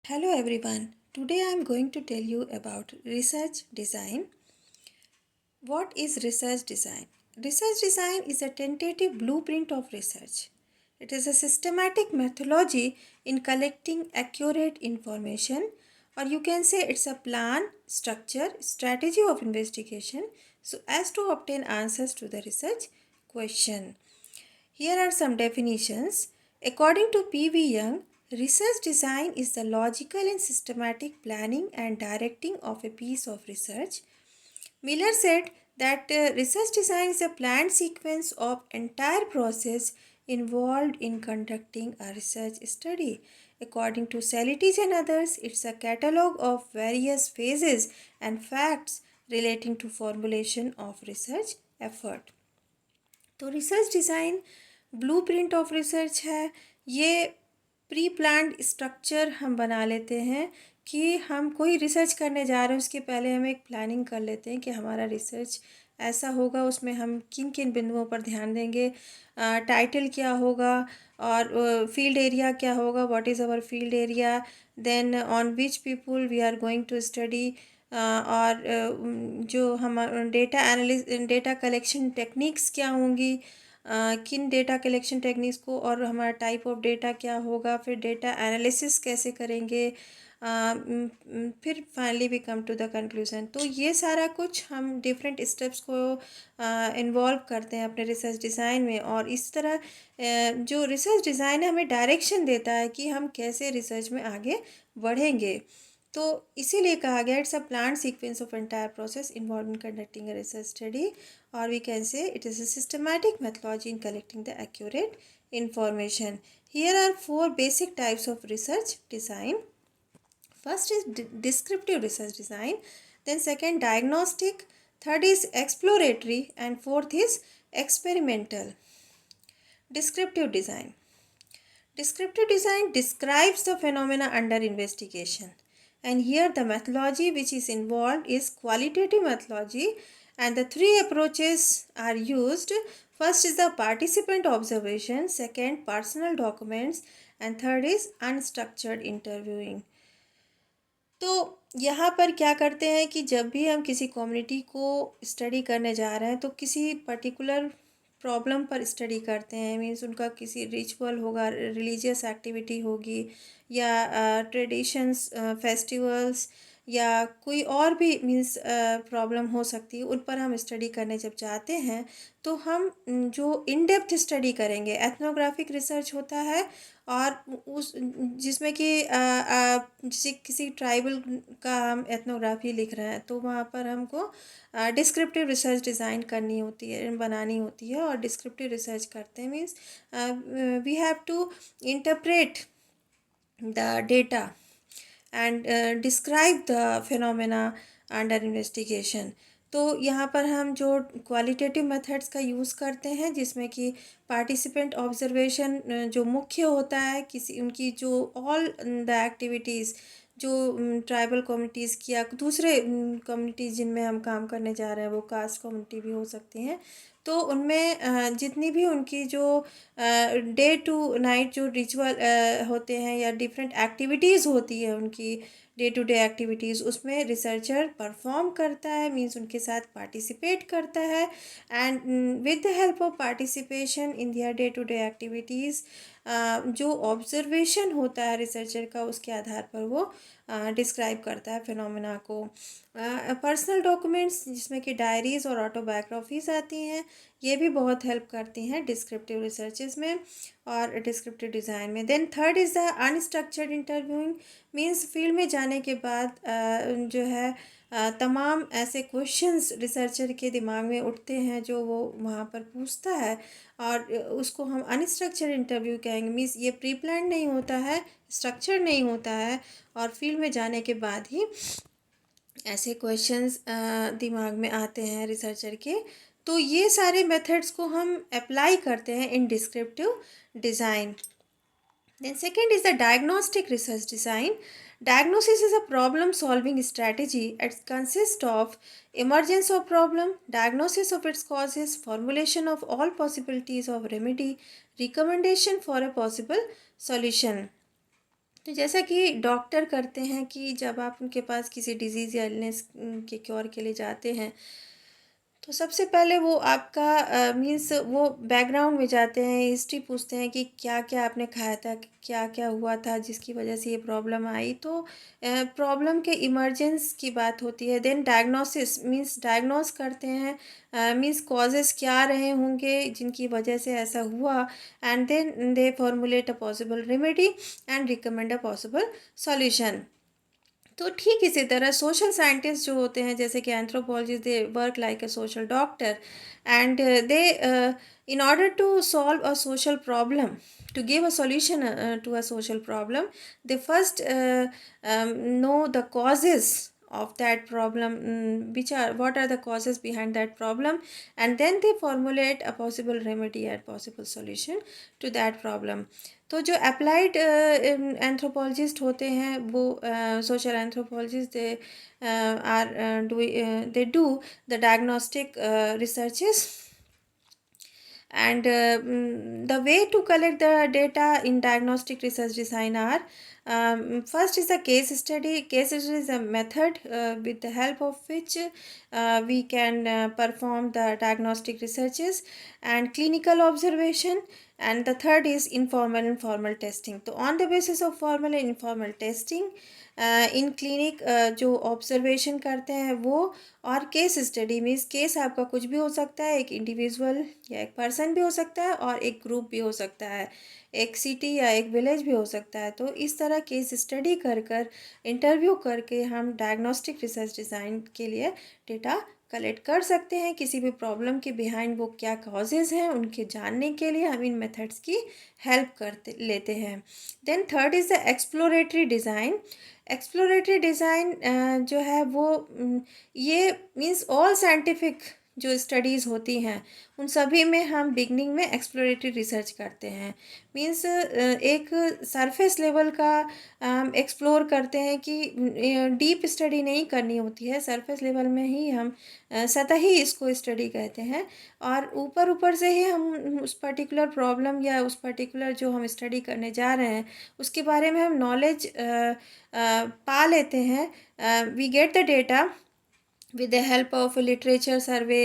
Hello everyone. Today I am going to tell you about research design. What is research design? Research design is a tentative blueprint of research. It is a systematic methodology in collecting accurate information, or you can say it's a plan, structure, strategy of investigation so as to obtain answers to the research question. Here are some definitions. According to P.V. Young, research design is the logical and systematic planning and directing of a piece of research. Miller said that research design is a planned sequence of entire process involved in conducting a research study. According to Salitage and others, it's a catalog of various phases and facts relating to formulation of research effort. तो research design blueprint of research है। ये pre planned structure हम बना लेते हैं कि हम कोई रिसर्च करने जा रहे हैं, उसके पहले हम एक प्लानिंग कर लेते हैं कि हमारा रिसर्च ऐसा होगा, उसमें हम किन किन बिंदुओं पर ध्यान देंगे, टाइटल क्या होगा और फील्ड एरिया क्या होगा, what is our field area, then on which people we are going to study, और जो हम डेटा कलेक्शन टेक्निक्स क्या होंगी, किन डेटा कलेक्शन टेक्निक्स को, और हमारा टाइप ऑफ डेटा क्या होगा, फिर डेटा एनालिसिस कैसे करेंगे, फिर finally we come to the conclusion. तो ये सारा कुछ हम डिफरेंट स्टेप्स को इन्वॉल्व करते हैं अपने रिसर्च डिज़ाइन में, और इस तरह जो रिसर्च डिज़ाइन है हमें डायरेक्शन देता है कि हम कैसे रिसर्च में आगे बढ़ेंगे। तो इसीलिए कहा गया it's a plan sequence of entire process involve in conducting a research study, और we can say it is a systematic methodology in collecting the accurate information. Here are four basic types of research design. First is descriptive research design, then second diagnostic, third is exploratory, and fourth is experimental. Descriptive design. Descriptive design describes the phenomena under investigation, and here the methodology which is involved is qualitative methodology, and the three approaches are used. First is the participant observation, second personal documents, and third is unstructured interviewing. तो यहाँ पर क्या करते हैं कि जब भी हम किसी कम्युनिटी को स्टडी करने जा रहे हैं तो किसी पर्टिकुलर प्रॉब्लम पर स्टडी करते हैं, मीन्स उनका किसी रिचुअल होगा, रिलीजियस एक्टिविटी होगी, या ट्रेडिशंस, फेस्टिवल्स, या कोई और भी मीन्स प्रॉब्लम हो सकती है, उन पर हम स्टडी करने जब जाते हैं तो हम जो इन डेप्थ स्टडी करेंगे, एथनोग्राफिक रिसर्च होता है, और उस जिसमें कि जैसे किसी ट्राइबल का हम एथनोग्राफी लिख रहे हैं तो वहाँ पर हमको डिस्क्रिप्टिव रिसर्च डिज़ाइन करनी होती है, बनानी होती है, और डिस्क्रिप्टिव रिसर्च करते हैं means we have to interpret the data and describe the phenomena under investigation. तो यहाँ पर हम जो क्वालिटेटिव मेथड्स का यूज़ करते हैं, जिसमें कि पार्टिसिपेंट ऑब्जर्वेशन जो मुख्य होता है, किसी उनकी जो ऑल द एक्टिविटीज़ जो ट्राइबल कम्युनिटीज़ की या दूसरे कम्युनिटीज़ जिनमें हम काम करने जा रहे हैं, वो कास्ट कम्युनिटी भी हो सकती हैं, तो उनमें जितनी भी उनकी जो डे टू नाइट जो रिचुअल होते हैं या डिफरेंट एक्टिविटीज़ होती है उनकी डे टू डे एक्टिविटीज़, उसमें रिसर्चर परफॉर्म करता है, मींस उनके साथ पार्टिसिपेट करता है, and with the help of participation in their day to day activities जो ऑब्जर्वेशन होता है रिसर्चर का, उसके आधार पर वो डिस्क्राइब करता है फिनोमेना को। पर्सनल डॉक्यूमेंट्स जिसमें कि डायरीज़ और ऑटोबायोग्राफीज़ आती हैं, ये भी बहुत हेल्प करती हैं डिस्क्रिप्टिव रिसर्चेस में और डिस्क्रिप्टिव डिज़ाइन में। Then third is the unstructured interviewing, means field में जाने के बाद जो है तमाम ऐसे क्वेश्चंस रिसर्चर के दिमाग में उठते हैं जो वो वहाँ पर पूछता है, और उसको हम अनस्ट्रक्चर्ड इंटरव्यू कहेंगे। मीन्स ये प्री प्लान नहीं होता है, स्ट्रक्चर नहीं होता है, और फील्ड में जाने के बाद ही ऐसे क्वेश्चंस दिमाग में आते हैं रिसर्चर के। तो ये सारे मेथड्स को हम अप्लाई करते हैं इन descriptive design. Then second is the diagnostic research design. Diagnosis is a problem solving strategy. It consists of emergence of problem, diagnosis of its causes, formulation of all possibilities of remedy, recommendation for a possible solution. तो जैसा कि doctor करते हैं कि जब आप उनके पास किसी डिजीज़ या इलनेस के क्योर के लिए जाते हैं, तो सबसे पहले वो आपका मीन्स वो बैकग्राउंड में जाते हैं, हिस्ट्री पूछते हैं कि क्या-क्या आपने खाया था, क्या-क्या हुआ था जिसकी वजह से ये प्रॉब्लम आई। तो प्रॉब्लम के इमर्जेंस की बात होती है। देन डायग्नोसिस मीन्स डायग्नोस करते हैं, मीन्स कॉजेज़ क्या रहे होंगे जिनकी वजह से ऐसा हुआ, and then they formulate a possible remedy and recommend a possible solution. तो ठीक इसी तरह सोशल साइंटिस्ट जो होते हैं, जैसे कि anthropologist, they work like a social doctor, and they in order to solve a social problem, to give a solution to a social problem, they first know the causes of that problem, which are what are the causes behind that problem, and then they formulate a possible remedy and possible solution to that problem. तो जो applied anthropologist होते हैं वो social anthropologist, they are do they do the diagnostic researches, and the way to collect the data in diagnostic research design are, first is the case study. Case study is a method with the help of which we can perform the diagnostic researches, and clinical observation, and the third is informal and formal testing. So on the basis of formal and informal testing, in clinic जो observation करते हैं वो, और case study means case आपका कुछ भी हो सकता है, एक इंडिविजुअल या एक पर्सन भी हो सकता है और एक ग्रुप भी हो सकता है, एक सिटी या एक विलेज भी हो सकता है। तो इस तरह केस स्टडी कर कर इंटरव्यू करके हम डायग्नोस्टिक रिसर्च डिज़ाइन के लिए डेटा कलेक्ट कर सकते हैं। किसी भी प्रॉब्लम के बिहाइंड वो क्या कॉजेज़ हैं उनके जानने के लिए हम इन मेथड्स की हेल्प करते लेते हैं। Then third is the exploratory design. Exploratory design जो है वो ये मीन्स ऑल साइंटिफिक जो स्टडीज़ होती हैं उन सभी में हम बिगनिंग में एक्सप्लोरेटरी रिसर्च करते हैं। मीन्स एक सरफेस लेवल का एक्सप्लोर करते हैं कि डीप स्टडी नहीं करनी होती है, सरफेस लेवल में ही हम सतही इसको स्टडी कहते हैं, और ऊपर ऊपर से ही हम उस पर्टिकुलर प्रॉब्लम या उस पर्टिकुलर जो हम स्टडी करने जा रहे हैं उसके बारे में हम नॉलेज पा लेते हैं। We get the data with the help of literature survey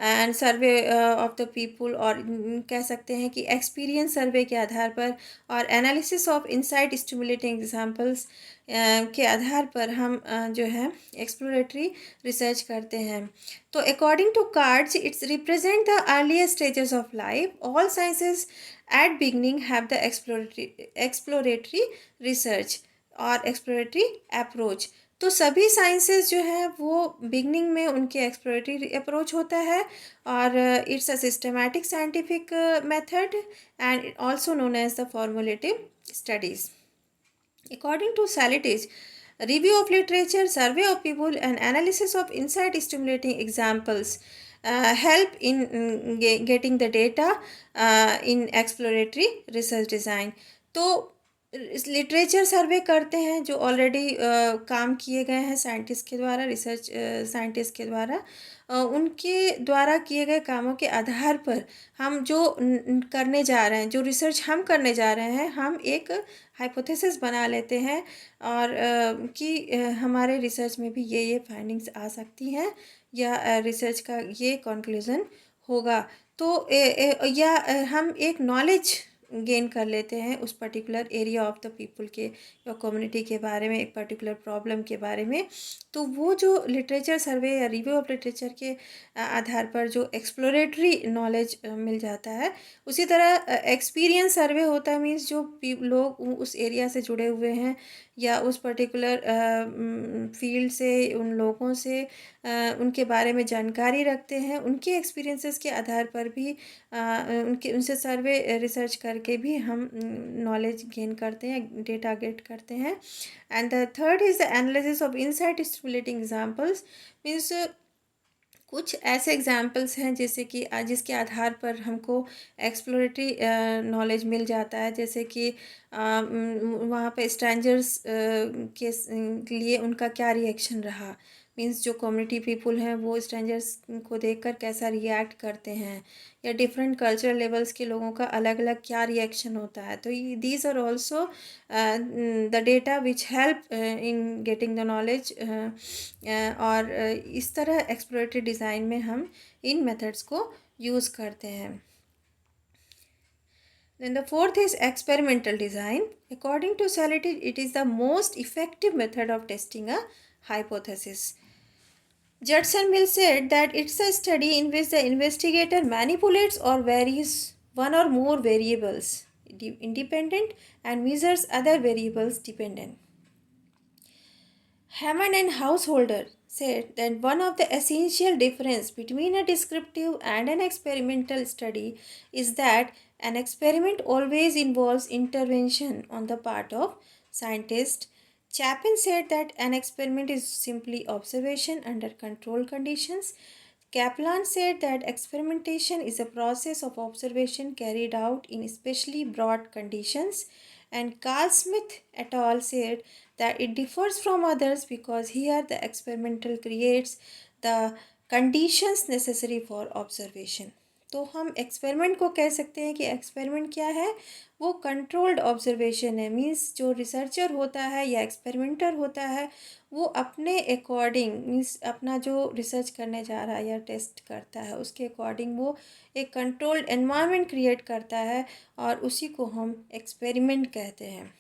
and survey of the people, और कह सकते हैं कि एक्सपीरियंस सर्वे के आधार पर और analysis of insight stimulating examples के आधार पर हम जो है एक्सप्लोरेटरी रिसर्च करते हैं। तो according to cards it's represent the earliest stages of life. All sciences at beginning have the exploratory research और एक्सप्लोरेटरी अप्रोच। तो सभी साइंसेस जो हैं वो बिगनिंग में उनके एक्सप्लोरेटरी अप्रोच होता है, और it's a systematic scientific method and also known as the formulative studies. According to Selltiz, review of literature, survey of people, and analysis of insight stimulating examples help in getting the data in exploratory research design. तो literature सर्वे करते हैं जो already काम किए गए हैं scientist के द्वारा, रिसर्च साइंटिस्ट के द्वारा, उनके द्वारा किए गए कामों के आधार पर हम जो करने जा रहे हैं, जो रिसर्च हम करने जा रहे हैं, हम एक हाइपोथेसिस बना लेते हैं और कि हमारे रिसर्च में भी ये फाइंडिंग्स आ सकती हैं या रिसर्च का ये कंक्लूज़न होगा। तो या हम एक नॉलेज गेन कर लेते हैं उस particular area of the people के या कम्युनिटी के बारे में, एक पर्टिकुलर प्रॉब्लम के बारे में। तो वो जो लिटरेचर सर्वे या रिव्यू ऑफ लिटरेचर के आधार पर जो एक्सप्लोरेटरी नॉलेज मिल जाता है, उसी तरह एक्सपीरियंस सर्वे होता है। मीन्स जो लोग उस एरिया से जुड़े हुए हैं या उस पर्टिकुलर फील्ड से, उन लोगों से उनके बारे में जानकारी रखते हैं, उनके एक्सपीरियंसेस के आधार पर भी उनके उनसे सर्वे रिसर्च करके भी हम नॉलेज गेन करते हैं, डेटा गेट करते हैं। And the third is the analysis of insight stimulating examples. Means कुछ ऐसे एग्जाम्पल्स हैं जैसे कि जिसके आधार पर हमको एक्सप्लोरेटरी नॉलेज मिल जाता है, जैसे कि वहाँ पे स्ट्रेंजर्स के लिए उनका क्या रिएक्शन रहा, मीन्स जो कम्युनिटी पीपल हैं वो स्ट्रेंजर्स को देखकर कैसा रिएक्ट करते हैं, या डिफरेंट कल्चरल लेवल्स के लोगों का अलग अलग क्या रिएक्शन होता है। तो these are also the data which help in getting the knowledge. और इस तरह एक्सप्लोरेटरी डिज़ाइन में हम इन मेथड्स को यूज़ करते हैं। Then the fourth is experimental design. According to Sality, it is the most effective method of testing a hypothesis. Judson Mill said that it's a study in which the investigator manipulates or varies one or more variables independent and measures other variables dependent. Hammond and Householder said that one of the essential difference between a descriptive and an experimental study is that an experiment always involves intervention on the part of scientists. Chapin said that an experiment is simply observation under controlled conditions. Kaplan said that experimentation is a process of observation carried out in especially broad conditions, and Carl Smith et al. Said that it differs from others because here the experimental creates the conditions necessary for observation. तो हम experiment को कह सकते हैं कि experiment क्या है, वो कंट्रोल्ड ऑब्जर्वेशन है। मीन्स जो रिसर्चर होता है या एक्सपेरिमेंटर होता है वो अपने अकॉर्डिंग, मीन्स अपना जो रिसर्च करने जा रहा है या टेस्ट करता है उसके अकॉर्डिंग वो एक कंट्रोल्ड एनवायरनमेंट क्रिएट करता है और उसी को हम एक्सपेरिमेंट कहते हैं।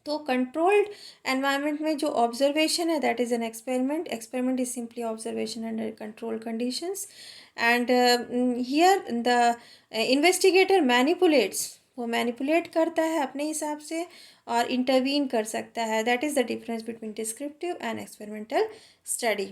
तो कंट्रोल्ड एनवायरनमेंट में जो ऑब्जर्वेशन है that is an experiment. Experiment is simply observation under control conditions, and here the investigator manipulates, वो मैनिपुलेट करता है अपने हिसाब से और इंटरवीन कर सकता है। That is the difference between descriptive and experimental study.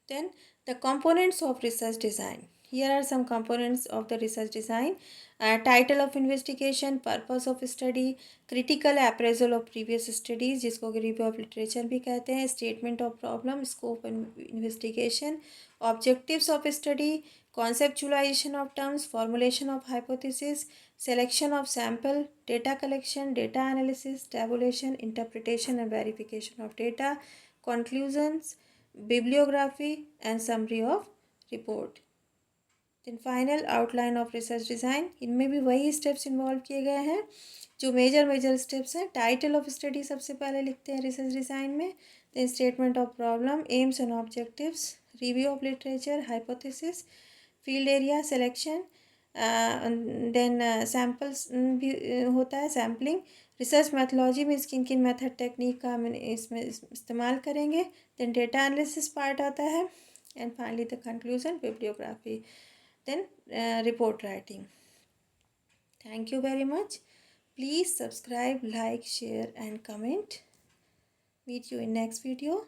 Then the components of research design. Here are some components of the research design. Title of investigation, purpose of study, critical appraisal of previous studies जिसको review of literature भी कहते हैं, statement of problem, scope and investigation, objectives of study, conceptualization of terms, formulation of hypothesis, selection of sample, data collection, data analysis, tabulation, interpretation and verification of data, conclusions, bibliography and summary of report. Then final outline of research design. इनमें भी वही steps involve किए गए हैं जो major steps हैं। Title of study सबसे पहले लिखते हैं रिसर्च डिज़ाइन में, then statement of problem, aims and objectives, review of literature, hypothesis, field area selection, then samples भी होता है, सैम्पलिंग, रिसर्च मैथोलॉजी में किन किन मेथड टेक्निक का हम इसमें इस्तेमाल करेंगे, देन डेटा एनालिसिस पार्ट आता है, and finally the conclusion, bibliography, then report writing. Thank you very much. Please subscribe, like, share and comment. Meet you in next video.